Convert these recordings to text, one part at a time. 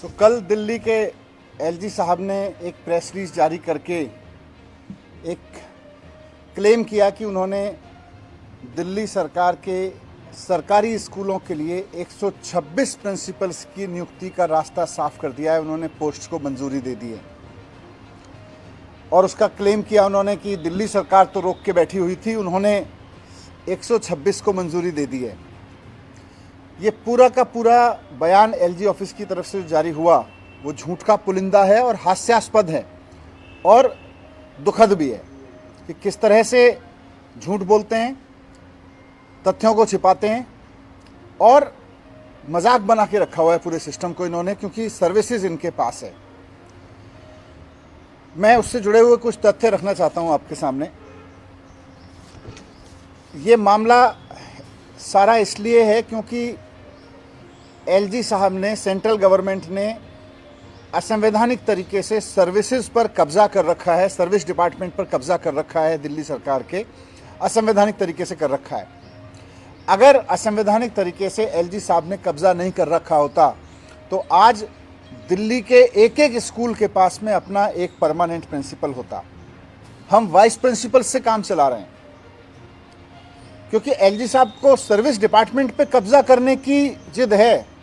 तो कल दिल्ली के एलजी साहब ने एक प्रेस रिलीज जारी करके एक क्लेम किया कि उन्होंने दिल्ली सरकार के सरकारी स्कूलों के लिए 126 प्रिंसिपल्स की नियुक्ति का रास्ता साफ कर दिया है। उन्होंने पोस्ट को मंजूरी दे दी है और उसका क्लेम किया उन्होंने कि दिल्ली सरकार तो रोक के बैठी हुई थी, उन्होंने 126 को मंजूरी दे दी है। ये पूरा का पूरा बयान एलजी ऑफिस की तरफ से जारी हुआ वो झूठ का पुलिंदा है और हास्यास्पद है और दुखद भी है कि किस तरह से झूठ बोलते हैं, तथ्यों को छिपाते हैं और मजाक बना के रखा हुआ है पूरे सिस्टम को इन्होंने, क्योंकि सर्विसेज इनके पास है। मैं उससे जुड़े हुए कुछ तथ्य रखना चाहता हूं आपके सामने। ये मामला सारा इसलिए है क्योंकि एलजी साहब ने, सेंट्रल गवर्नमेंट ने असंवैधानिक तरीके से सर्विसेज पर कब्जा कर रखा है, सर्विस डिपार्टमेंट पर कब्जा कर रखा है, दिल्ली सरकार के असंवैधानिक तरीके से कर रखा है। अगर असंवैधानिक तरीके से एलजी साहब ने कब्जा नहीं कर रखा होता तो आज दिल्ली के एक एक स्कूल के पास में अपना एक परमानेंट प्रिंसिपल होता। हम वाइस प्रिंसिपल से काम चला रहे हैं क्योंकि एलजी साहब को सर्विस डिपार्टमेंट पे कब्जा करने की जिद है।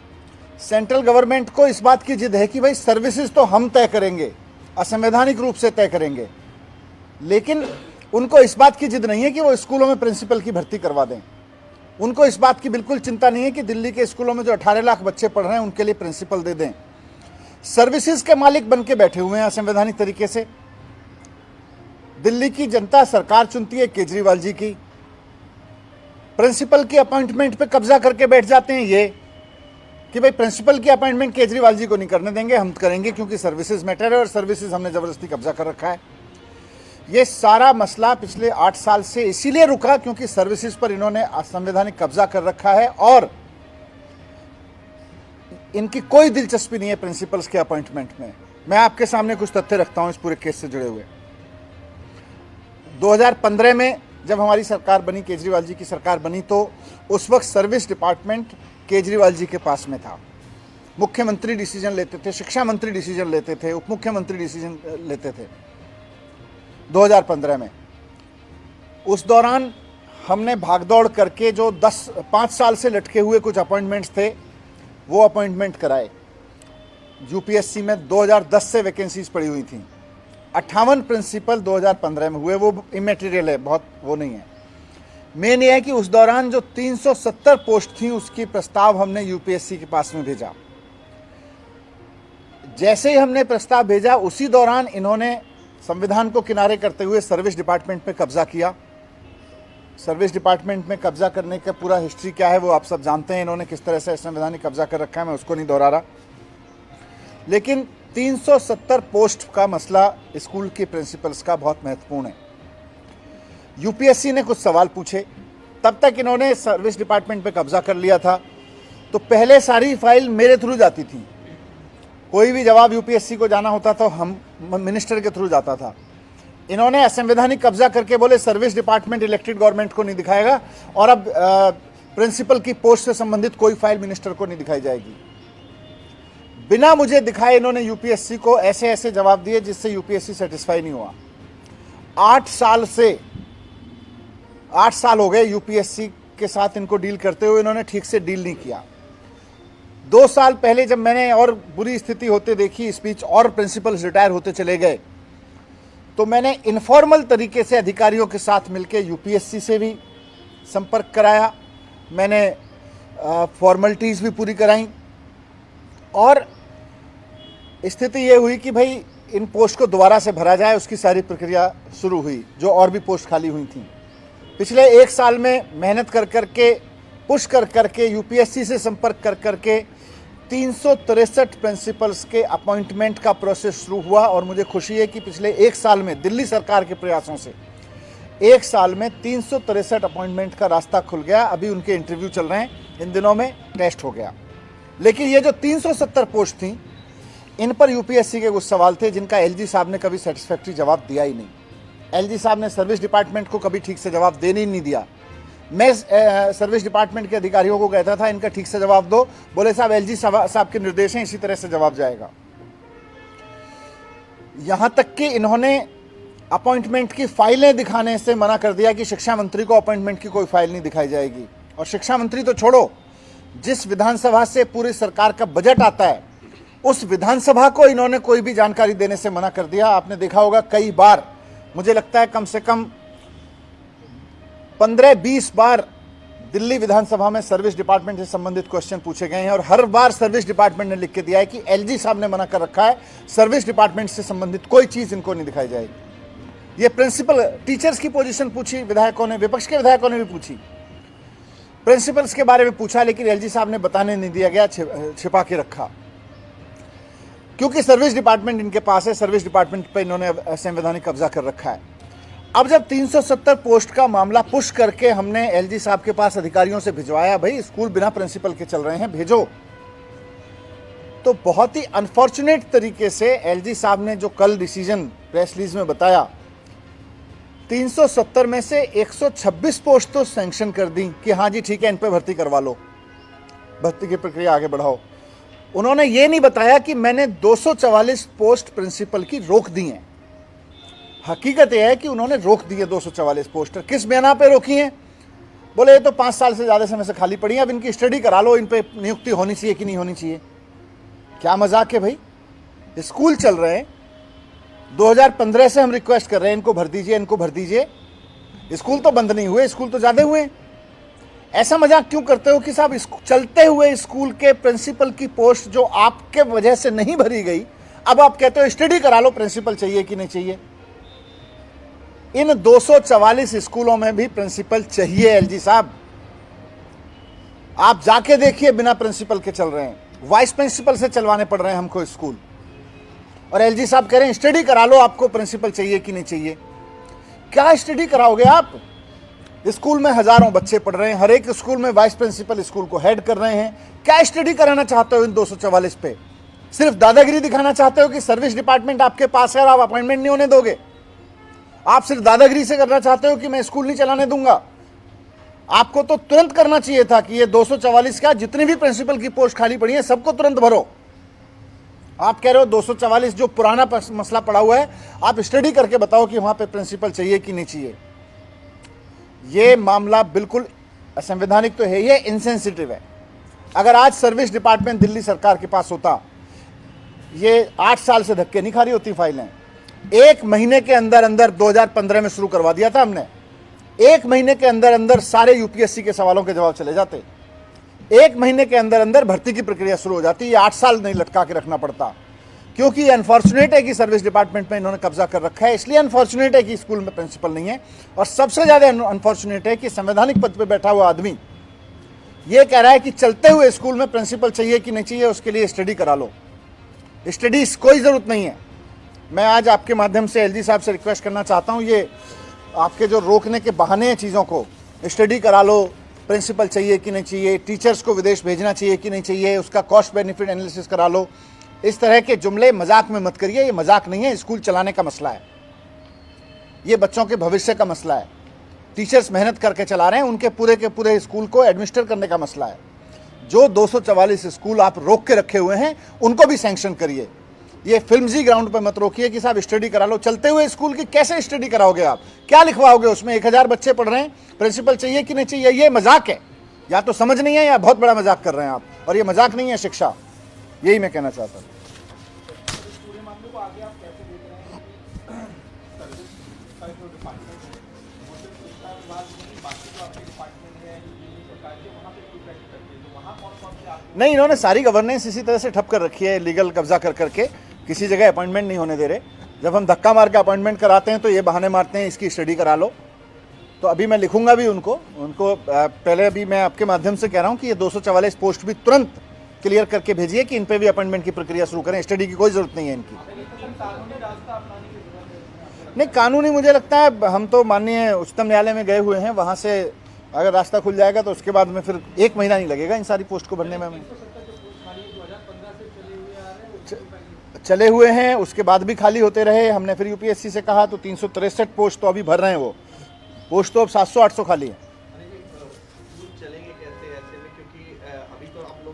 सेंट्रल गवर्नमेंट को इस बात की जिद है कि भाई सर्विसेज तो हम तय करेंगे, असंवैधानिक रूप से तय करेंगे, लेकिन उनको इस बात की जिद नहीं है कि वो स्कूलों में प्रिंसिपल की भर्ती करवा दें। उनको इस बात की बिल्कुल चिंता नहीं है कि दिल्ली के स्कूलों में जो 18 लाख बच्चे पढ़ रहे हैं उनके लिए प्रिंसिपल दे दें। सर्विसेज के मालिक बन के बैठे हुए हैं असंवैधानिक तरीके से। दिल्ली की जनता सरकार चुनती है केजरीवाल जी की, प्रिंसिपल की अपॉइंटमेंट पे कब्जा करके बैठ जाते हैं ये कि भाई प्रिंसिपल की अपॉइंटमेंट केजरीवाल जी को नहीं करने देंगे, हम करेंगे क्योंकि सर्विसेज मैटर है और सर्विसेज हमने जबरदस्ती कब्जा कर रखा है। ये सारा मसला पिछले 8 साल से इसीलिए रुका क्योंकि सर्विसेज पर इन्होंने असंवैधानिक कब्जा कर रखा है और इनकी कोई दिलचस्पी नहीं है प्रिंसिपल्स के अपॉइंटमेंट में। मैं आपके सामने कुछ तथ्य रखता हूं इस पूरे केस से जुड़े हुए। 2015 में जब हमारी सरकार बनी, केजरीवाल जी की सरकार बनी, तो उस वक्त सर्विस डिपार्टमेंट केजरीवाल जी के पास में था। मुख्यमंत्री डिसीजन लेते थे, शिक्षा मंत्री डिसीजन लेते थे, उप मुख्यमंत्री डिसीजन लेते थे 2015 में। उस दौरान हमने भागदौड़ करके जो 5 साल से लटके हुए कुछ अपॉइंटमेंट्स थे वो अपॉइंटमेंट कराए। यूपीएससी में 2010 से वैकेंसीज पड़ी हुई थी। 58 प्रिंसिपल 2015 में हुए, वो इमेटीरियल है, बहुत वो नहीं है। मेन ये है कि उस दौरान जो 370 पोस्ट थी उसकी प्रस्ताव हमने यूपीएससी के पास में भेजा। जैसे ही हमने प्रस्ताव भेजा उसी दौरान इन्होंने संविधान को किनारे करते हुए सर्विस डिपार्टमेंट पे कब्जा किया। सर्विस डिपार्टमेंट में कब्जा करने का पूरा हिस्ट्री क्या है वो आप सब जानते हैं, इन्होंने किस तरह से संवैधानिक कब्जा कर रखा है, मैं उसको नहीं दोहरा रहा। लेकिन 370 पोस्ट का मसला स्कूल के प्रिंसिपल्स का बहुत महत्वपूर्ण है। यूपीएससी ने कुछ सवाल पूछे, तब तक इन्होंने सर्विस डिपार्टमेंट पे कब्जा कर लिया था, तो पहले सारी फाइल मेरे थ्रू जाती थी। कोई भी जवाब यूपीएससी को जाना होता तो हम मिनिस्टर के थ्रू जाता था। इन्होंने असंवैधानिक कब्जा करके बोले सर्विस डिपार्टमेंट इलेक्टेड गवर्नमेंट को नहीं दिखाएगा और अब प्रिंसिपल की पोस्ट से संबंधित कोई फाइल मिनिस्टर को नहीं दिखाई जाएगी। बिना मुझे दिखाए इन्होंने यूपीएससी को ऐसे ऐसे जवाब दिए जिससे यूपीएससी सेटिस्फाई नहीं हुआ। 8 साल हो गए यूपीएससी के साथ इनको डील करते हुए, इन्होंने ठीक से डील नहीं किया। 2 साल पहले जब मैंने और बुरी स्थिति होते देखी, स्पीच और प्रिंसिपल्स रिटायर होते चले गए, तो मैंने इनफॉर्मल तरीके से अधिकारियों के साथ मिलकर यूपीएससी से भी संपर्क कराया, मैंने फॉर्मेलिटीज़ भी पूरी कराई और स्थिति ये हुई कि भाई इन पोस्ट को दोबारा से भरा जाए, उसकी सारी प्रक्रिया शुरू हुई, जो और भी पोस्ट खाली हुई थी। पिछले 1 साल में मेहनत कर करके, पुश कर करके, यूपीएससी से संपर्क कर करके 363 प्रिंसिपल्स के अपॉइंटमेंट का प्रोसेस शुरू हुआ और मुझे खुशी है कि पिछले 1 साल में दिल्ली सरकार के प्रयासों से 1 साल में 363 अपॉइंटमेंट का रास्ता खुल गया। अभी उनके इंटरव्यू चल रहे हैं, इन दिनों में टेस्ट हो गया। लेकिन ये जो 370 पोस्ट थी, इन पर यूपीएससी के कुछ सवाल थे जिनका एलजी साहब ने कभी सेटिस्फैक्ट्री जवाब दिया ही नहीं। एलजी साहब ने सर्विस डिपार्टमेंट को कभी ठीक से जवाब देने ही नहीं दिया। मैं सर्विस डिपार्टमेंट के अधिकारियों को कहता था इनका ठीक से जवाब दो, बोले साहब एलजी साहब के निर्देश हैं, इसी तरह से जवाब जाएगा। यहां तक कि इन्होंने अपॉइंटमेंट की फाइलें दिखाने से मना कर दिया कि शिक्षा मंत्री को अपॉइंटमेंट की कोई फाइल नहीं दिखाई जाएगी। और शिक्षा मंत्री तो छोड़ो, जिस विधानसभा से पूरी सरकार का बजट आता है उस विधानसभा को इन्होंने कोई भी जानकारी देने से मना कर दिया। आपने देखा होगा कई बार, मुझे लगता है कम से कम 15-20 बार दिल्ली विधानसभा में सर्विस डिपार्टमेंट से संबंधित क्वेश्चन पूछे गए हैं और हर बार सर्विस डिपार्टमेंट ने लिख के दिया है कि एलजी साहब ने मना कर रखा है, सर्विस डिपार्टमेंट से संबंधित कोई चीज इनको नहीं दिखाई जाएगी। ये प्रिंसिपल टीचर्स की पोजीशन पूछी विधायकों ने, विपक्ष के विधायकों ने भी पूछी, प्रिंसिपल्स के बारे में पूछा, लेकिन एलजी साहब ने बताने नहीं दिया गया, छिपा के रखा, क्योंकि सर्विस डिपार्टमेंट इनके पास है, सर्विस डिपार्टमेंट पर इन्होंने संवैधानिक कब्जा कर रखा है। अब जब 370 पोस्ट का मामला पुश करके हमने एलजी साहब के पास अधिकारियों से भिजवाया, भाई स्कूल बिना प्रिंसिपल के चल रहे हैं, भेजो, तो बहुत ही अनफॉर्चुनेट तरीके से एलजी साहब ने जो कल डिसीजन प्रेस रिलीज में बताया, 370 में से 126 पोस्ट तो सैंक्शन कर दी कि हाँ जी ठीक है, इन पे भर्ती करवा लो, भर्ती की प्रक्रिया आगे बढ़ाओ। उन्होंने ये नहीं बताया कि मैंने 244 पोस्ट प्रिंसिपल की रोक दी हैं। हकीकत यह है कि उन्होंने रोक दिए 244 पोस्टर। किस बिना पे रोकी हैं? बोले ये तो 5 साल से ज़्यादा समय से खाली पड़ी है, अब इनकी स्टडी करा लो, इन पे नियुक्ति होनी चाहिए कि नहीं होनी चाहिए। क्या मजाक है भाई, स्कूल चल रहे हैं, 2015 से हम रिक्वेस्ट कर रहे हैं इनको भर दीजिए, इनको भर दीजिए, स्कूल तो बंद नहीं हुए, स्कूल तो ज़्यादा हुए। ऐसा मजाक क्यों करते हो कि साहब चलते हुए स्कूल के प्रिंसिपल की पोस्ट जो आपके वजह से नहीं भरी गई, अब आप कहते हो स्टडी करा लो, प्रिंसिपल चाहिए कि नहीं चाहिए। इन 244 स्कूलों में भी प्रिंसिपल चाहिए एलजी साहब, आप जाके देखिए, बिना प्रिंसिपल के चल रहे हैं, वाइस प्रिंसिपल से चलवाने पड़ रहे हैं हमको स्कूल, और एलजी साहब कह रहे हैं स्टडी करा लो, आपको प्रिंसिपल चाहिए कि नहीं चाहिए। क्या स्टडी कराओगे आप? स्कूल में हजारों बच्चे पढ़ रहे हैं, हर एक स्कूल में वाइस प्रिंसिपल स्कूल को हेड कर रहे हैं, क्या स्टडी कराना चाहते हो इन 244 पे? सिर्फ दादागिरी दिखाना चाहते हो कि सर्विस डिपार्टमेंट आपके पास है और आप अपॉइंटमेंट नहीं होने दोगे? आप सिर्फ दादागिरी से करना चाहते हो कि मैं स्कूल नहीं चलाने दूंगा? आपको तो तुरंत करना चाहिए था कि ये 244 का जितनी भी प्रिंसिपल की पोस्ट खाली पड़ी है सबको तुरंत भरो। आप कह रहे हो 244 जो पुराना मसला पड़ा हुआ है, आप स्टडी करके बताओ कि वहां पे प्रिंसिपल चाहिए कि नहीं चाहिए। ये मामला बिल्कुल असंवैधानिक तो है, ये इनसेंसिटिव है। अगर आज सर्विस डिपार्टमेंट दिल्ली सरकार के पास होता, ये 8 साल से धक्के नहीं खा रही होती फाइलें। 1 महीने के अंदर अंदर 2015 में शुरू करवा दिया था हमने, 1 महीने के अंदर अंदर सारे यूपीएससी के सवालों के जवाब चले जाते, 1 महीने के अंदर अंदर भर्ती की प्रक्रिया शुरू हो जाती। ये 8 साल नहीं लटका के रखना पड़ता, क्योंकि अनफॉर्चुनेट है कि सर्विस डिपार्टमेंट में इन्होंने कब्जा कर रखा है, इसलिए अनफॉर्चुनेट है कि स्कूल में प्रिंसिपल नहीं है। और सबसे ज्यादा अनफॉर्चुनेट है कि संवैधानिक पद पर बैठा हुआ आदमी ये कह रहा है कि चलते हुए स्कूल में प्रिंसिपल चाहिए कि नहीं चाहिए, उसके लिए स्टडी करा लो। स्टडी कोई जरूरत नहीं है। मैं आज आपके माध्यम से एलजी साहब से रिक्वेस्ट करना चाहता हूं, ये आपके जो रोकने के बहाने हैं चीज़ों को, स्टडी करा लो, प्रिंसिपल चाहिए कि नहीं चाहिए, टीचर्स को विदेश भेजना चाहिए कि नहीं चाहिए, उसका कॉस्ट बेनिफिट एनालिसिस करा लो, इस तरह के जुमले मजाक में मत करिए। ये मजाक नहीं है, स्कूल चलाने का मसला है, ये बच्चों के भविष्य का मसला है। टीचर्स मेहनत करके चला रहे हैं, उनके पूरे के पूरे स्कूल को एडमिनिस्टर करने का मसला है। जो 244 स्कूल आप रोक के रखे हुए हैं उनको भी सैंक्शन करिए। ये फिल्मजी ग्राउंड पे मत रोकिए कि साहब स्टडी करा लो। चलते हुए स्कूल की कैसे स्टडी कराओगे आप? क्या लिखवाओगे उसमें? 1000 बच्चे पढ़ रहे हैं, प्रिंसिपल चाहिए कि नहीं चाहिए? ये मजाक है, या तो समझ नहीं है या बहुत बड़ा मजाक कर रहे हैं आप, और ये मजाक नहीं है शिक्षा। यही मैं कहना चाहता हूँ। नहीं, इन्होंने सारी गवर्नेंस इसी तरह से ठप कर रखी है, लीगल कब्जा कर करके किसी जगह अपॉइंटमेंट नहीं होने दे रहे। जब हम धक्का मार के अपॉइंटमेंट कराते हैं तो ये बहाने मारते हैं इसकी स्टडी करा लो। तो अभी मैं लिखूंगा भी उनको पहले अभी मैं आपके माध्यम से कह रहा हूँ कि ये 244 पोस्ट भी तुरंत क्लियर करके भेजिए कि इन पे भी अपॉइंटमेंट की प्रक्रिया शुरू करें। स्टडी की कोई जरूरत नहीं है इनकी। नहीं, कानूनी मुझे लगता है हम तो माननीय उच्चतम न्यायालय में गए हुए हैं, वहाँ से अगर रास्ता खुल जाएगा तो उसके बाद में फिर 1 महीना नहीं लगेगा इन सारी पोस्ट को भरने में। हमें चले हुए हैं, उसके बाद भी खाली होते रहे। हमने फिर यूपीएससी से कहा तो 363 पोस्ट तो अभी भर रहे हैं, वो पोस्ट तो अब 700-800 खाली है।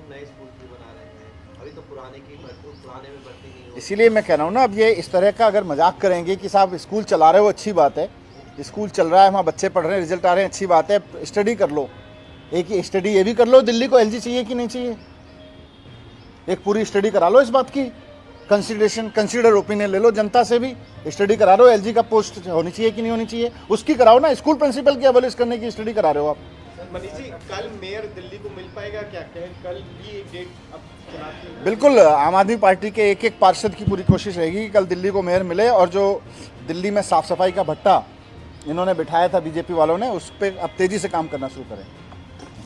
नए स्कूल भी बना रहे हैं, अभी तो पुराने में भर्ती नहीं हो। इसीलिए मैं कह रहा हूँ ना, अब ये इस तरह का अगर मजाक करेंगे कि साहब स्कूल चला रहे हो अच्छी बात है, स्कूल चल रहा है, वहाँ बच्चे पढ़ रहे हैं, रिजल्ट आ रहे हैं, अच्छी बात है, स्टडी कर लो। एक ही स्टडी ये भी कर लो, दिल्ली को एलजी चाहिए कि नहीं चाहिए, एक पूरी स्टडी करा लो इस बात की, कंसिडर ओपिनियन ले लो जनता से भी, स्टडी करा लो एलजी का पोस्ट होनी चाहिए कि नहीं होनी चाहिए, उसकी कराओ ना। स्कूल प्रिंसिपल की एबॉलिश करने की स्टडी करा रहे हो आप। मनीष जी, कल मेयर दिल्ली को मिल पाएगा क्या? कहें कल भी एक डेट अब चुनाव की। बिल्कुल, आम आदमी पार्टी के एक एक पार्षद की पूरी कोशिश रहेगी कि कल दिल्ली को मेयर मिले, और जो दिल्ली में साफ सफाई का भट्टा इन्होंने बिठाया था बीजेपी वालों ने, उस पर अब तेजी से काम करना शुरू करें।